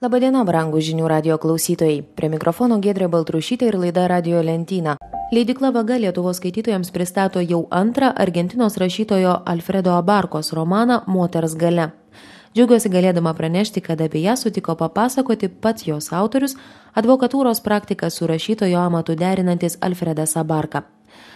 Labadiena, brangūs žinių radijo klausytojai. Prie mikrofono Giedrė Baltrušytė ir laida Radijo lentyna. Leidykla Vaga Lietuvos skaitytojams pristato jau antrą Argentinos rašytojo Alfredo Abarkos romaną Moters galia. Džiaugiuosi galėdama pranešti, kad apie ją sutiko papasakoti pats jos autorius, advokatūros praktiką su rašytojo amatu derinantis Alfredas Abarka.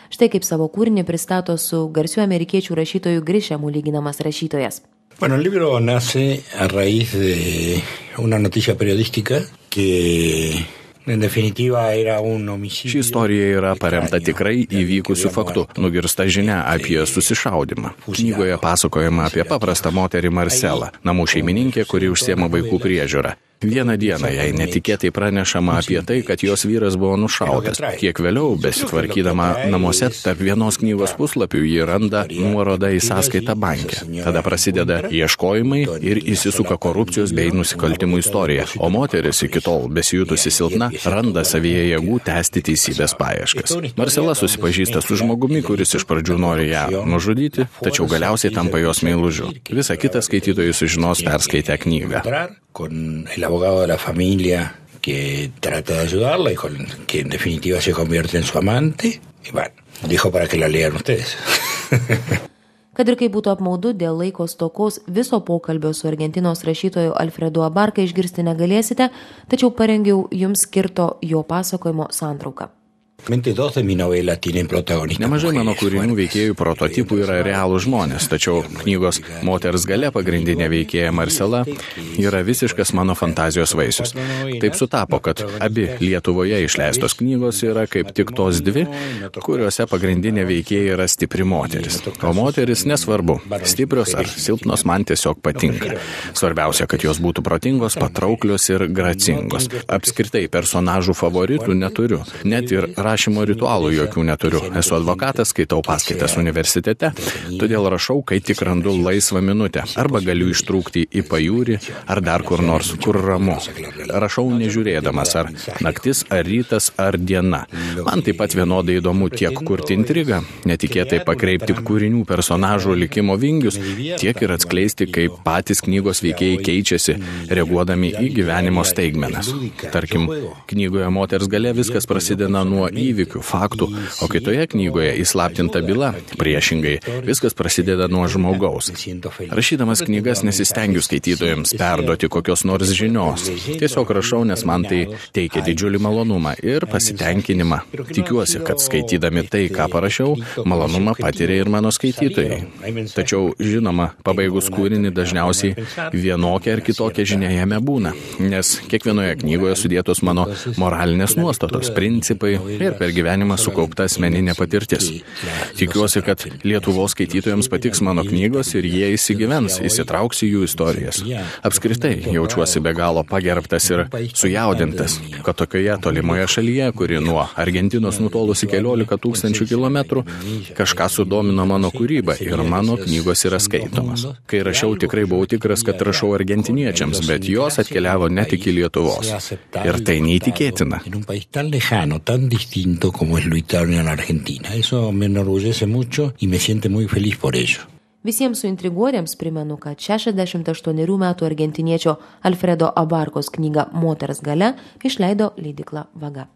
Štai kaip savo kūrinį pristato su garsiu amerikiečių rašytoju Grishemu lyginamas rašytojas. Bueno, el libro nace a raíz de una noticia periodística que en definitiva era un homicidio. Ši istorija yra paremta tikrai įvykusiu faktu, nugirsta žinia apie susišaudymą. Knygoje pasakojama apie paprastą moterį Marcelą, namų šeimininkė, kuri užsiema vaikų priežiūrą. Vieną dieną jai netikėtai pranešama apie tai, kad jos vyras buvo nušautas. Kiek vėliau, besitvarkydama namuose, tarp vienos knygos puslapių ji randa nuorodą į sąskaitą banke. Tada prasideda ieškojimai ir įsisuka korupcijos bei nusikaltimų istorija, o moteris iki tol besijutusi silpna randa savyje jėgų tęsti teisybės paieškas. Marcela susipažįsta su žmogumi, kuris iš pradžių nori ją nužudyti, tačiau galiausiai tampa jos meilužiu. Visa kita skaitytojai sužinos perskaitę knygą. Con el abogado de la familia que trata de ayudarla y que en definitiva se convierte en su amante. Y bueno, dijo para que la lean ustedes. Kad ir kaip būtų apmaudu, dėl laiko stokos viso pokalbio su Argentinos rašytoju Alfredu Abarka išgirsti negalėsite, tačiau parengiau jums skirto jo pasakojimo santrauką. Nemažai mano kūrinių veikėjų prototipų yra realūs žmonės, tačiau knygos Moters galia pagrindinė veikėja Marcela yra visiškas mano fantazijos vaisius. Taip sutapo, kad abi Lietuvoje išleistos knygos yra kaip tik tos dvi, kuriuose pagrindinė veikėja yra stipri moteris. O moteris nesvarbu, stiprios ar silpnos man tiesiog patinka. Svarbiausia, kad jos būtų protingos, patrauklios ir gracingos. Apskritai personažų favoritų neturiu, net ir rašymo ritualų jokių neturiu. Esu advokatas, skaitau paskaitas universitete, todėl rašau, kai tik randu laisvą minutę. Arba galiu ištrūkti į pajūrį, ar dar kur nors, kur ramu. Rašau nežiūrėdamas, ar naktis, ar rytas, ar diena. Man taip pat vienodai įdomu tiek kurti intrigą, netikėtai pakreipti kūrinių personažų likimo vingius, tiek ir atskleisti, kaip patys knygos veikėjai keičiasi, reaguodami į gyvenimo staigmenas. Tarkim, knygoje Moters galia viskas prasideda nuo įvykių, faktų, o kitoje knygoje įslaptinta byla, priešingai, viskas prasideda nuo žmogaus. Rašydamas knygas nesistengiu skaitytojams perduoti kokios nors žinios. Tiesiog rašau, nes man tai teikia didžiulį malonumą ir pasitenkinimą. Tikiuosi, kad skaitydami tai, ką parašiau, malonumą patiria ir mano skaitytojai. Tačiau, žinoma, pabaigus kūrinį dažniausiai vienokia ar kitokia žinia jame būna, nes kiekvienoje knygoje sudėtos mano moralinės nuostatos, principai ir per gyvenimą sukaupta asmeninė patirtis. Tikiuosi, kad Lietuvos skaitytojams patiks mano knygos ir jie įsigyvens, įsitrauks į jų istorijas. Apskritai, jaučiuosi be galo pagerbtas ir sujaudintas, kad tokioje tolimoje šalyje, kuri nuo Argentinos nutolusi 11 000 kilometrų, kažką sudomino mano kūryba ir mano knygos yra skaitomas. Kai rašiau, tikrai buvau tikras, kad rašau argentiniečiams, bet jos atkeliavo net iki Lietuvos. Ir tai neįtikėtina. Tan distinto como es lo italiano en Argentina. Eso me enorgullece mucho y me siente muy feliz por ello. Visiems suintriguotiems primenu, kad 68 metų argentiniečio Alfredo Abarkos knygą Moters galia išleido leidykla Vaga.